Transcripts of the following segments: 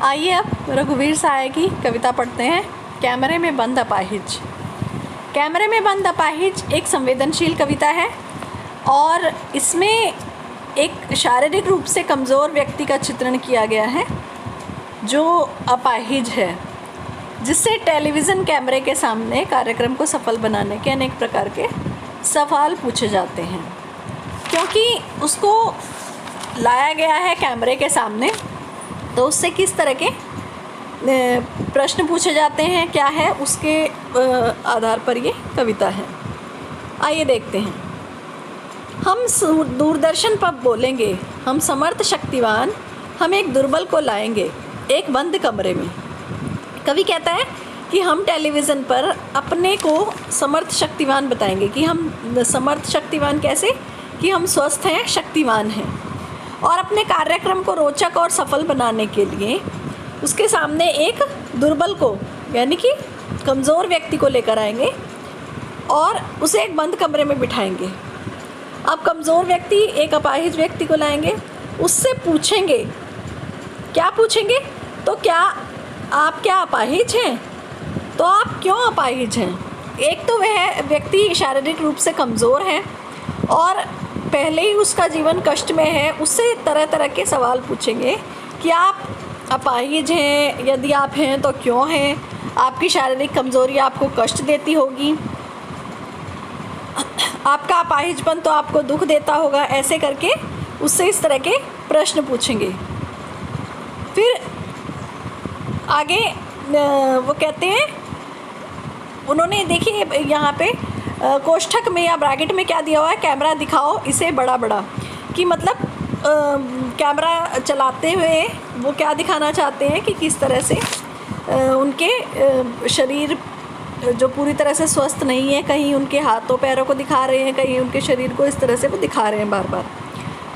आइए अब रघुवीर साय की कविता पढ़ते हैं। कैमरे में बंद अपाहिज। कैमरे में बंद अपाहिज एक संवेदनशील कविता है और इसमें एक शारीरिक रूप से कमज़ोर व्यक्ति का चित्रण किया गया है जो अपाहिज है, जिससे टेलीविज़न कैमरे के सामने कार्यक्रम को सफल बनाने के अनेक प्रकार के सवाल पूछे जाते हैं। क्योंकि उसको लाया गया है कैमरे के सामने, तो उससे किस तरह के प्रश्न पूछे जाते हैं, क्या है, उसके आधार पर ये कविता है। आइए देखते हैं। हम दूरदर्शन पर बोलेंगे, हम समर्थ शक्तिवान, हम एक दुर्बल को लाएंगे एक बंद कमरे में। कवि कहता है कि हम टेलीविज़न पर अपने को समर्थ शक्तिवान बताएंगे कि हम समर्थ शक्तिवान कैसे, कि हम स्वस्थ हैं, शक्तिवान हैं, और अपने कार्यक्रम को रोचक और सफल बनाने के लिए उसके सामने एक दुर्बल को, यानी कि कमज़ोर व्यक्ति को लेकर आएंगे और उसे एक बंद कमरे में बिठाएंगे। अब कमज़ोर व्यक्ति, एक अपाहिज व्यक्ति को लाएंगे, उससे पूछेंगे, क्या पूछेंगे, तो क्या अपाहिज हैं, तो आप क्यों अपाहिज हैं। एक तो वह व्यक्ति शारीरिक रूप से कमज़ोर है और पहले ही उसका जीवन कष्ट में है, उससे तरह तरह के सवाल पूछेंगे कि आप अपाहिज हैं, यदि आप हैं तो क्यों हैं, आपकी शारीरिक कमज़ोरी आपको कष्ट देती होगी, आपका अपाहिजपन तो आपको दुख देता होगा, ऐसे करके उससे इस तरह के प्रश्न पूछेंगे। फिर आगे वो कहते हैं, उन्होंने देखिए यहाँ पे कोष्ठक में या ब्रैकेट में क्या दिया हुआ है, कैमरा दिखाओ इसे बड़ा बड़ा, कि मतलब कैमरा चलाते हुए वो क्या दिखाना चाहते हैं कि किस तरह से उनके शरीर जो पूरी तरह से स्वस्थ नहीं है, कहीं उनके हाथों पैरों को दिखा रहे हैं, कहीं उनके शरीर को इस तरह से वो दिखा रहे हैं बार बार।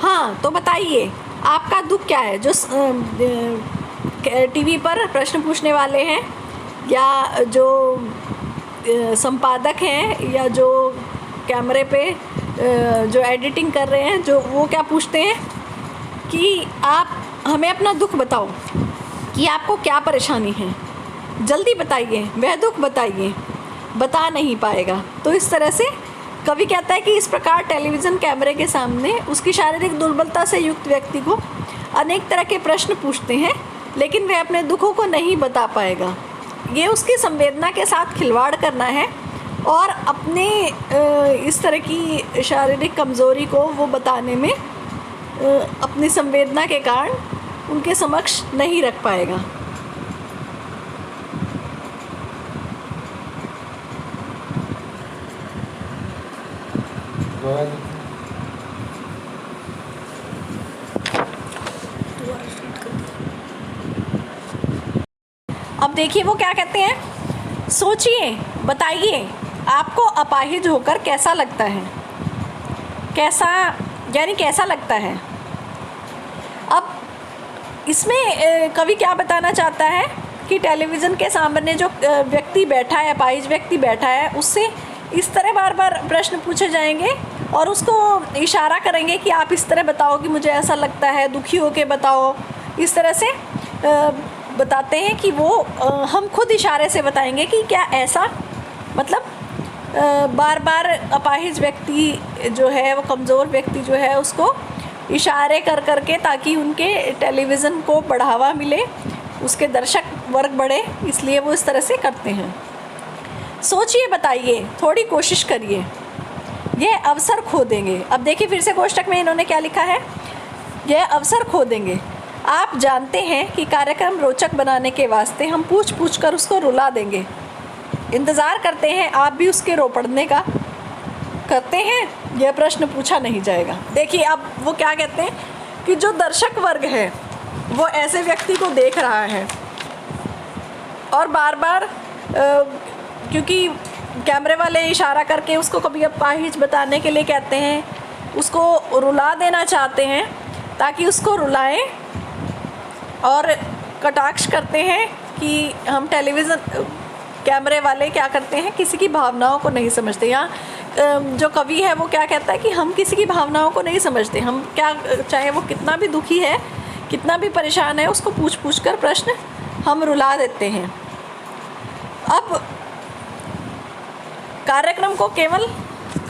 हाँ, तो बताइए आपका दुख क्या है। जो टीवी पर प्रश्न पूछने वाले हैं या जो संपादक हैं या जो कैमरे पे जो एडिटिंग कर रहे हैं, जो वो क्या पूछते हैं कि आप हमें अपना दुख बताओ, कि आपको क्या परेशानी है, जल्दी बताइए, वह दुख बताइए, बता नहीं पाएगा। तो इस तरह से कवि कहता है कि इस प्रकार टेलीविज़न कैमरे के सामने उसकी शारीरिक दुर्बलता से युक्त व्यक्ति को अनेक तरह के प्रश्न पूछते हैं, लेकिन वह अपने दुखों को नहीं बता पाएगा। ये उसकी संवेदना के साथ खिलवाड़ करना है और अपने इस तरह की शारीरिक कमज़ोरी को वो बताने में अपनी संवेदना के कारण उनके समक्ष नहीं रख पाएगा। अब देखिए वो क्या कहते हैं, सोचिए, बताइए आपको अपाहिज होकर कैसा लगता है, कैसा, यानी कैसा लगता है। अब इसमें कवि क्या बताना चाहता है कि टेलीविज़न के सामने जो व्यक्ति बैठा है, अपाहिज व्यक्ति बैठा है, उससे इस तरह बार बार प्रश्न पूछे जाएंगे और उसको इशारा करेंगे कि आप इस तरह बताओ कि मुझे ऐसा लगता है, दुखी होकर बताओ। इस तरह से बताते हैं कि वो हम खुद इशारे से बताएंगे कि क्या ऐसा, मतलब बार बार अपाहिज व्यक्ति जो है, वो कमज़ोर व्यक्ति जो है, उसको इशारे कर करके, ताकि उनके टेलीविज़न को बढ़ावा मिले, उसके दर्शक वर्ग बढ़े, इसलिए वो इस तरह से करते हैं। सोचिए, बताइए, थोड़ी कोशिश करिए, यह अवसर खो देंगे। अब देखिए फिर से कोष्ठक में इन्होंने क्या लिखा है, यह अवसर खो देंगे। आप जानते हैं कि कार्यक्रम रोचक बनाने के वास्ते हम पूछ पूछ कर उसको रुला देंगे। इंतज़ार करते हैं आप भी उसके रो पड़ने का। करते हैं, यह प्रश्न पूछा नहीं जाएगा। देखिए अब वो क्या कहते हैं कि जो दर्शक वर्ग है वो ऐसे व्यक्ति को देख रहा है और बार बार क्योंकि कैमरे वाले इशारा करके उसको कभी अपाहिज बताने के लिए कहते हैं, उसको रुला देना चाहते हैं ताकि उसको रुलाएं, और कटाक्ष करते हैं कि हम टेलीविज़न कैमरे वाले क्या करते हैं, किसी की भावनाओं को नहीं समझते। यहाँ जो कवि है वो क्या कहता है कि हम किसी की भावनाओं को नहीं समझते। हम क्या, चाहे वो कितना भी दुखी है, कितना भी परेशान है उसको पूछ पूछ कर प्रश्न हम रुला देते हैं। अब कार्यक्रम को केवल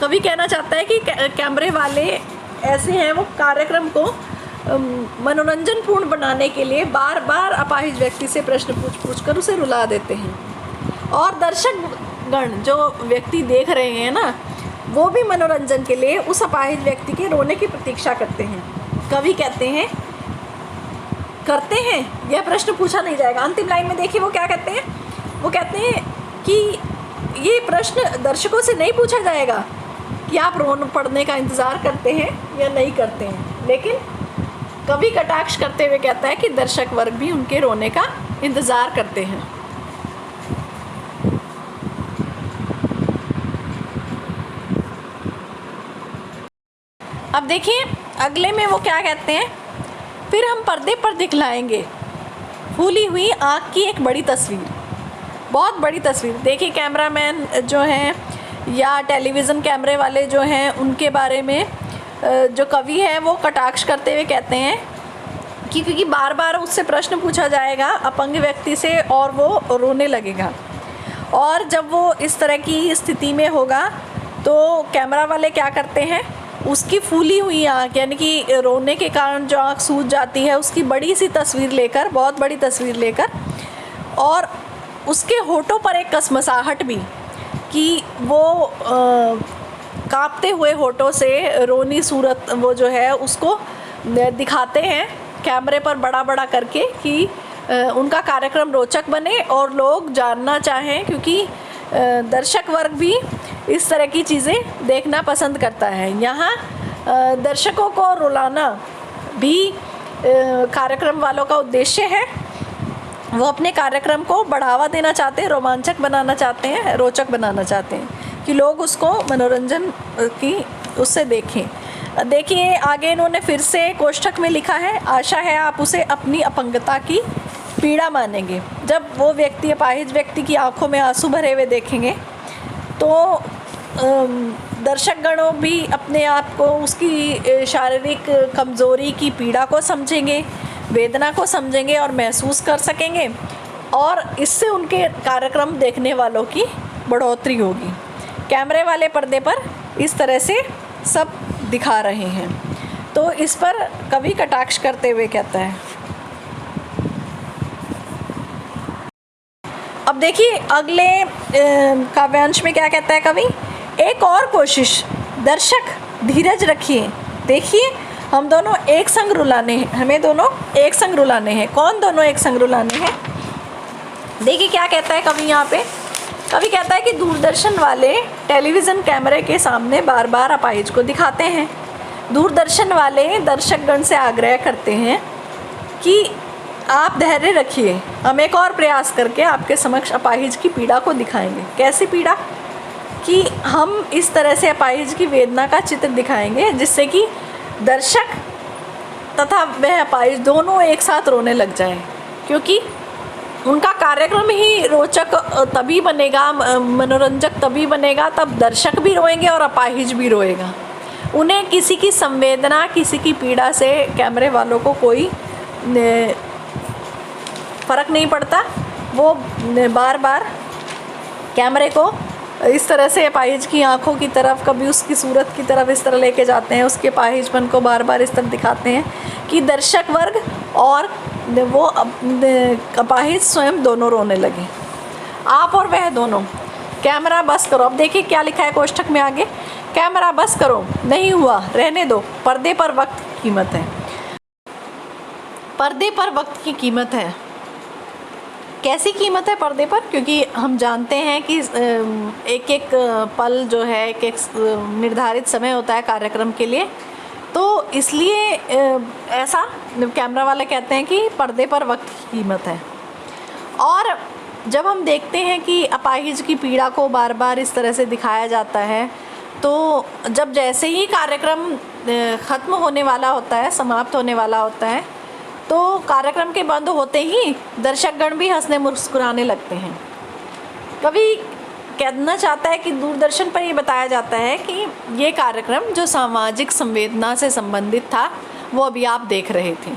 कवि कहना चाहता है कि कैमरे वाले ऐसे हैं, वो कार्यक्रम को मनोरंजनपूर्ण बनाने के लिए बार बार अपाहिज व्यक्ति से प्रश्न पूछ पूछ कर उसे रुला देते हैं। और दर्शकगण जो व्यक्ति देख रहे हैं ना, वो भी मनोरंजन के लिए उस अपाहिज व्यक्ति के रोने की प्रतीक्षा करते हैं। कवि कहते हैं करते हैं, यह प्रश्न पूछा नहीं जाएगा। अंतिम लाइन में देखिए वो क्या कहते हैं, वो कहते हैं कि ये प्रश्न दर्शकों से नहीं पूछा जाएगा कि आप रोने पड़ने का इंतज़ार करते हैं या नहीं करते हैं, लेकिन कवि कटाक्ष करते हुए कहता है कि दर्शक वर्ग भी उनके रोने का इंतज़ार करते हैं। अब देखिए अगले में वो क्या कहते हैं, फिर हम पर्दे पर दिखलाएंगे फूली हुई आँख की एक बड़ी तस्वीर, बहुत बड़ी तस्वीर। देखिए कैमरामैन जो हैं या टेलीविज़न कैमरे वाले जो हैं, उनके बारे में जो कवि है वो कटाक्ष करते हुए कहते हैं कि क्योंकि बार बार उससे प्रश्न पूछा जाएगा अपंग व्यक्ति से और वो रोने लगेगा, और जब वो इस तरह की स्थिति में होगा तो कैमरा वाले क्या करते हैं, उसकी फूली हुई आँख यानी कि रोने के कारण जो आँख सूज जाती है उसकी बड़ी सी तस्वीर लेकर, बहुत बड़ी तस्वीर लेकर, और उसके होठों पर एक कसमसाहट भी कि वो कांपते हुए होठों से रोनी सूरत वो जो है उसको दिखाते हैं कैमरे पर बड़ा बड़ा करके कि उनका कार्यक्रम रोचक बने और लोग जानना चाहें, क्योंकि दर्शक वर्ग भी इस तरह की चीज़ें देखना पसंद करता है। यहाँ दर्शकों को रुलाना भी कार्यक्रम वालों का उद्देश्य है। वो अपने कार्यक्रम को बढ़ावा देना चाहते हैं, रोमांचक बनाना चाहते हैं, रोचक बनाना चाहते हैं कि लोग उसको मनोरंजन की उससे देखें। देखिए आगे इन्होंने फिर से कोष्ठक में लिखा है, आशा है आप उसे अपनी अपंगता की पीड़ा मानेंगे। जब वो व्यक्ति अपाहिज व्यक्ति की आंखों में आंसू भरे हुए देखेंगे तो दर्शकगणों भी अपने आप को उसकी शारीरिक कमज़ोरी की पीड़ा को समझेंगे, वेदना को समझेंगे और महसूस कर सकेंगे, और इससे उनके कार्यक्रम देखने वालों की बढ़ोतरी होगी। कैमरे वाले पर्दे पर इस तरह से सब दिखा रहे हैं, तो इस पर कवि कटाक्ष करते हुए कहता है। अब देखिए अगले काव्यांश में क्या कहता है कवि, एक और कोशिश दर्शक धीरज रखिए, देखिए हम दोनों एक संग रुलाने हैं, हमें दोनों एक संग रुलाने हैं। कौन दोनों एक संग रुलाने हैं, देखिए क्या कहता है कवि यहाँ पे। कवि कहता है कि दूरदर्शन वाले टेलीविज़न कैमरे के सामने बार बार अपाहिज को दिखाते हैं। दूरदर्शन वाले दर्शकगण से आग्रह करते हैं कि आप धैर्य रखिए, हम एक और प्रयास करके आपके समक्ष अपाहिज की पीड़ा को दिखाएंगे। कैसी पीड़ा, कि हम इस तरह से अपाहिज की वेदना का चित्र दिखाएंगे जिससे कि दर्शक तथा वह अपाहिज दोनों एक साथ रोने लग जाएं, क्योंकि उनका कार्यक्रम ही रोचक तभी बनेगा, मनोरंजक तभी बनेगा तब दर्शक भी रोएंगे और अपाहिज भी रोएगा। उन्हें किसी की संवेदना, किसी की पीड़ा से कैमरे वालों को कोई फ़र्क नहीं पड़ता। वो बार बार कैमरे को इस तरह से अपाहिज की आंखों की तरफ, कभी उसकी सूरत की तरफ इस तरह लेके जाते हैं, उसके अपाहिजपन को बार बार इस तरह दिखाते हैं कि दर्शक वर्ग और वो अपाहिज स्वयं दोनों रोने लगे, आप और वह दोनों। कैमरा बस करो, अब देखिए क्या लिखा है कोष्ठक में आगे, कैमरा बस करो, नहीं हुआ, रहने दो, पर्दे पर वक्त की कीमत है। पर्दे पर वक्त की कीमत है, कैसी कीमत है पर्दे पर, क्योंकि हम जानते हैं कि एक एक पल जो है एक एक निर्धारित समय होता है कार्यक्रम के लिए, तो इसलिए ऐसा कैमरा वाले कहते हैं कि पर्दे पर वक्त की कीमत है। और जब हम देखते हैं कि अपाहिज की पीड़ा को बार बार इस तरह से दिखाया जाता है, तो जब जैसे ही कार्यक्रम ख़त्म होने वाला होता है, समाप्त होने वाला होता है, तो कार्यक्रम के बंद होते ही दर्शकगण भी हंसने मुस्कुराने लगते हैं। कवि कहना चाहता है कि दूरदर्शन पर ये बताया जाता है कि ये कार्यक्रम जो सामाजिक संवेदना से संबंधित था वो अभी आप देख रहे थे।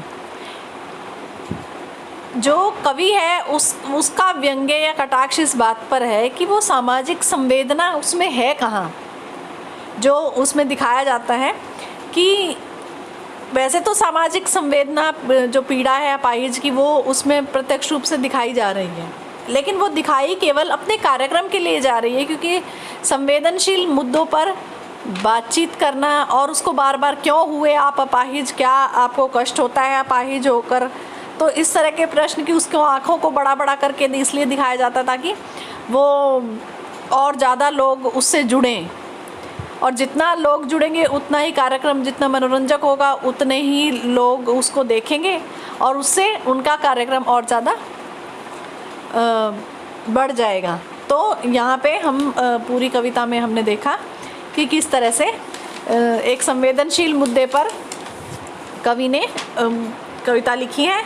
जो कवि है उसका व्यंग्य या कटाक्ष इस बात पर है कि वो सामाजिक संवेदना उसमें है कहाँ। जो उसमें दिखाया जाता है कि वैसे तो सामाजिक संवेदना जो पीड़ा है अपाहिज की वो उसमें प्रत्यक्ष रूप से दिखाई जा रही है, लेकिन वो दिखाई केवल अपने कार्यक्रम के लिए जा रही है, क्योंकि संवेदनशील मुद्दों पर बातचीत करना और उसको बार बार क्यों हुए आप अपाहिज, क्या आपको कष्ट होता है अपाहिज होकर, तो इस तरह के प्रश्न की उसको आँखों को बड़ा बड़ा करके इसलिए दिखाया जाता ताकि वो और ज़्यादा लोग उससे जुड़ें, और जितना लोग जुड़ेंगे उतना ही कार्यक्रम जितना मनोरंजक होगा उतने ही लोग उसको देखेंगे और उससे उनका कार्यक्रम और ज़्यादा बढ़ जाएगा। तो यहाँ पे हम पूरी कविता में हमने देखा कि किस तरह से एक संवेदनशील मुद्दे पर कवि ने कविता लिखी है,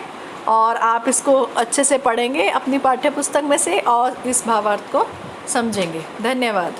और आप इसको अच्छे से पढ़ेंगे अपनी पाठ्य पुस्तक में से और इस भावार्थ को समझेंगे। धन्यवाद।